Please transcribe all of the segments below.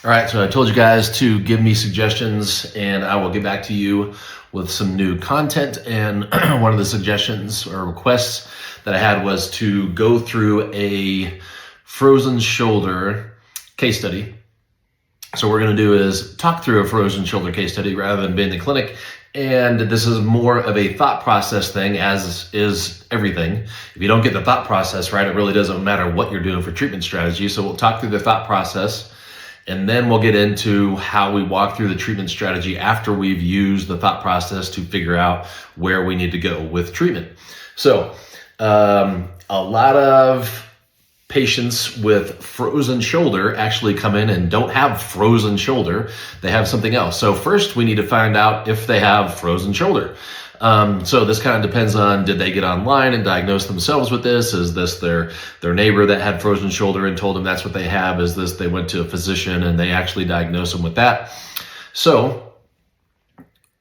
All right, so I told you guys to give me suggestions and I will get back to you with some new content. And one of the suggestions or requests that I had was to go through a frozen shoulder case study. So what we're gonna do is talk through a frozen shoulder case study rather than being in the clinic. And this is more of a thought process thing, as is everything. If you don't get the thought process right, it really doesn't matter what you're doing for treatment strategy. So we'll talk through the thought process, and then we'll get into how we walk through the treatment strategy after we've used the thought process to figure out where we need to go with treatment. So a lot of patients with frozen shoulder actually come in and don't have frozen shoulder. They have something else. So first we need to find out if they have frozen shoulder. So this kind of depends on, did they get online and diagnose themselves with this? Is this their neighbor that had frozen shoulder and told them that's what they have? Is this they went to a physician and they actually diagnosed them with that? So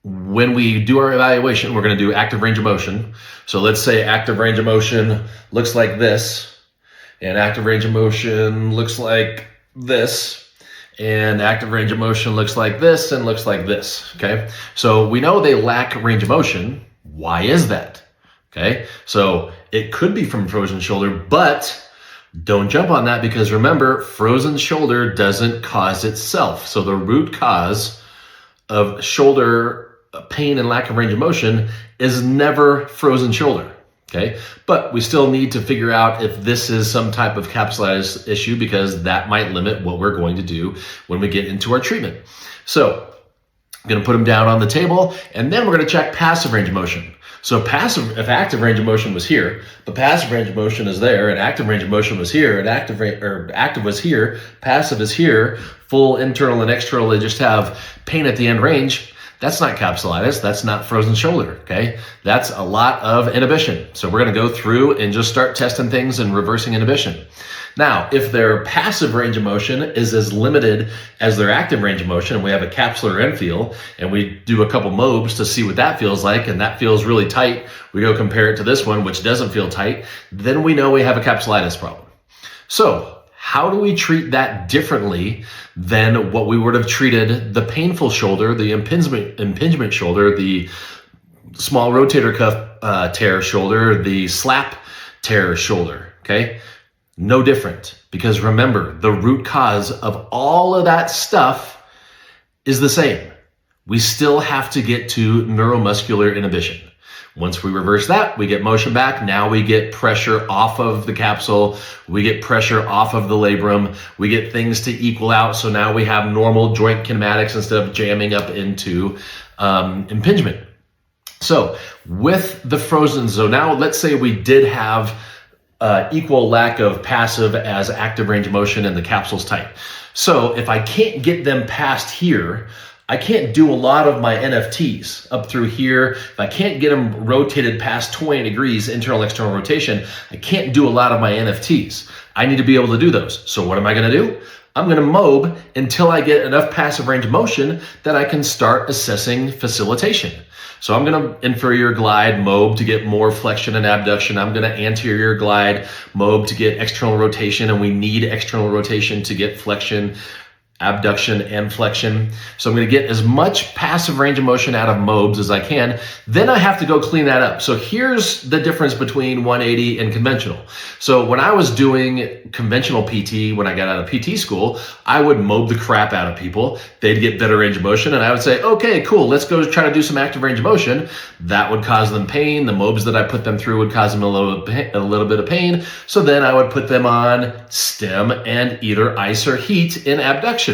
when we do our evaluation, we're going to do active range of motion. So let's say active range of motion looks like this, and active range of motion looks like this, and active range of motion looks like this and looks like this, okay? So we know they lack range of motion. Why is that? Okay, so it could be from frozen shoulder, but don't jump on that, because remember, frozen shoulder doesn't cause itself. So the root cause of shoulder pain and lack of range of motion is never frozen shoulder. Okay, but we still need to figure out if this is some type of capsulitis issue, because that might limit what we're going to do when we get into our treatment. So I'm going to put them down on the table, and then we're going to check passive range of motion. So passive, if active range of motion was here, but passive range of motion is there, and active range of motion was here, and active was here, passive is here, full internal and external, they just have pain at the end range. That's not capsulitis, that's not frozen shoulder, okay? That's a lot of inhibition. So we're gonna go through and just start testing things and reversing inhibition. Now, if their passive range of motion is as limited as their active range of motion, and we have a capsular end feel, and we do a couple mobs to see what that feels like, and that feels really tight, we go compare it to this one, which doesn't feel tight, then we know we have a capsulitis problem. So, how do we treat that differently than what we would have treated the painful shoulder, the impingement shoulder, the small rotator cuff tear shoulder, the slap tear shoulder, okay? No different, because remember, the root cause of all of that stuff is the same. We still have to get to neuromuscular inhibition. Once we reverse that, we get motion back. Now we get pressure off of the capsule. We get pressure off of the labrum. We get things to equal out. So now we have normal joint kinematics instead of jamming up into impingement. So with the frozen, so now let's say we did have equal lack of passive as active range of motion and the capsule's tight. So if I can't get them past here, I can't do a lot of my NFTs up through here. If I can't get them rotated past 20 degrees, internal, external rotation, I can't do a lot of my NFTs. I need to be able to do those. So what am I gonna do? I'm gonna mob until I get enough passive range of motion that I can start assessing facilitation. So I'm gonna inferior glide mob to get more flexion and abduction. I'm gonna anterior glide mob to get external rotation, and we need external rotation to get flexion, abduction, and flexion. So I'm gonna get as much passive range of motion out of mobs as I can. Then I have to go clean that up. So here's the difference between 180 and conventional. So when I was doing conventional PT, when I got out of PT school, I would mob the crap out of people. They'd get better range of motion, and I would say, okay, cool, let's go try to do some active range of motion. That would cause them pain. The mobs that I put them through would cause them a little bit of pain. So then I would put them on stem and either ice or heat in abduction.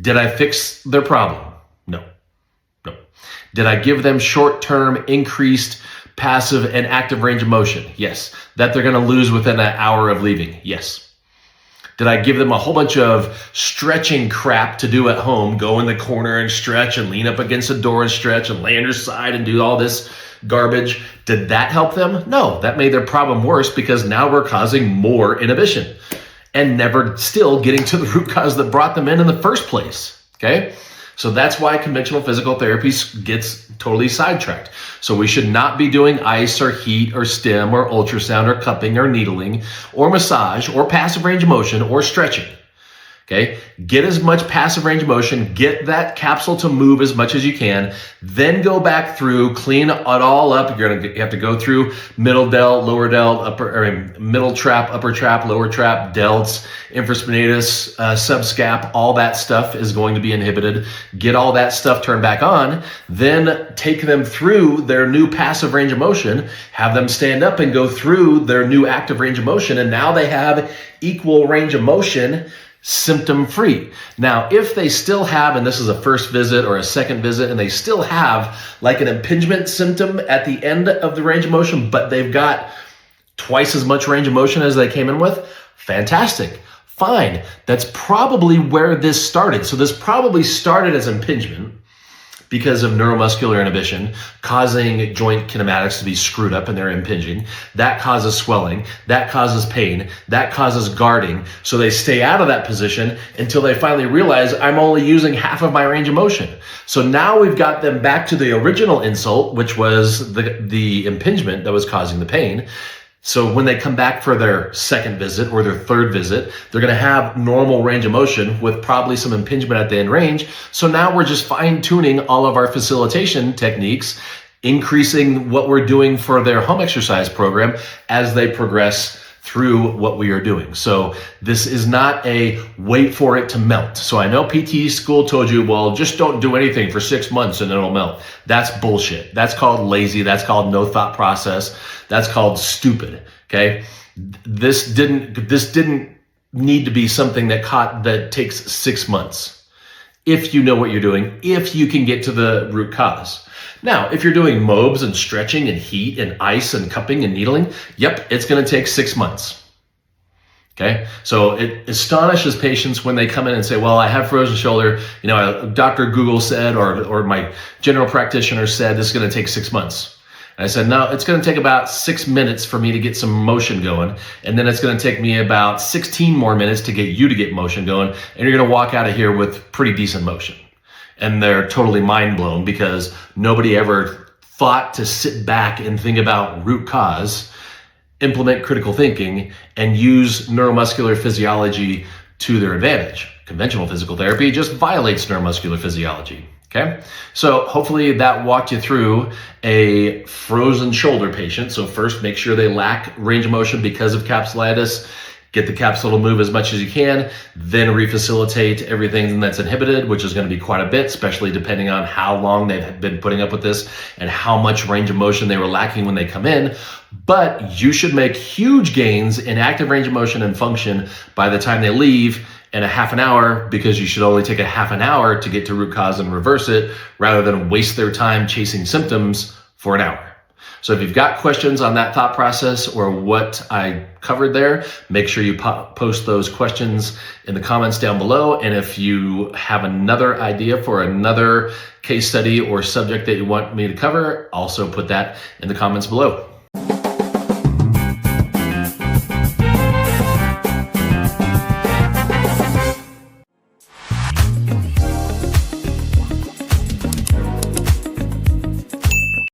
Did I fix their problem? No. Did I give them short-term increased passive and active range of motion? Yes. That they're gonna lose within an hour of leaving? Yes. Did I give them a whole bunch of stretching crap to do at home? Go in the corner and stretch and lean up against the door and stretch and lay on your side and do all this garbage? Did that help them? No, that made their problem worse, because now we're causing more inhibition and never still getting to the root cause that brought them in the first place, okay? So that's why conventional physical therapy gets totally sidetracked. So we should not be doing ice or heat or stim or ultrasound or cupping or needling or massage or passive range of motion or stretching. Okay, get as much passive range of motion, get that capsule to move as much as you can, then go back through, clean it all up. You have to go through middle delt, lower delt, middle trap, upper trap, lower trap, delts, infraspinatus, subscap, all that stuff is going to be inhibited. Get all that stuff turned back on, then take them through their new passive range of motion, have them stand up and go through their new active range of motion, and now they have equal range of motion, symptom-free. Now, if they still have, and this is a first visit or a second visit, and they still have like an impingement symptom at the end of the range of motion, but they've got twice as much range of motion as they came in with, fantastic, fine. That's probably where this started. So this probably started as impingement because of neuromuscular inhibition, causing joint kinematics to be screwed up and they're impinging. That causes swelling, that causes pain, that causes guarding. So they stay out of that position until they finally realize I'm only using half of my range of motion. So now we've got them back to the original insult, which was the impingement that was causing the pain. So when they come back for their second visit or their third visit, they're going to have normal range of motion with probably some impingement at the end range. So now we're just fine tuning all of our facilitation techniques, increasing what we're doing for their home exercise program as they progress through what we are doing. So this is not a wait for it to melt. So I know PT school told you, well, just don't do anything for 6 months and it'll melt. That's bullshit. That's called lazy. That's called no thought process. That's called stupid. Okay. This didn't need to be something that takes 6 months. If you know what you're doing, if you can get to the root cause. Now, if you're doing mobs and stretching and heat and ice and cupping and needling, yep, it's going to take 6 months. Okay, so it astonishes patients when they come in and say, well, I have frozen shoulder, Dr. Google said, or my general practitioner said this is going to take 6 months. And I said, no, it's going to take about 6 minutes for me to get some motion going. And then it's going to take me about 16 more minutes to get you to get motion going. And you're going to walk out of here with pretty decent motion. And they're totally mind blown because nobody ever thought to sit back and think about root cause, implement critical thinking, and use neuromuscular physiology to their advantage. Conventional physical therapy just violates neuromuscular physiology. Okay, so hopefully that walked you through a frozen shoulder patient. So first, make sure they lack range of motion because of capsulitis. Get the capsule to move as much as you can, then refacilitate everything that's inhibited, which is going to be quite a bit, especially depending on how long they've been putting up with this and how much range of motion they were lacking when they come in. But you should make huge gains in active range of motion and function by the time they leave in a half an hour, because you should only take a half an hour to get to root cause and reverse it rather than waste their time chasing symptoms for an hour. So if you've got questions on that thought process or what I covered there, make sure you post those questions in the comments down below. And if you have another idea for another case study or subject that you want me to cover, also put that in the comments below.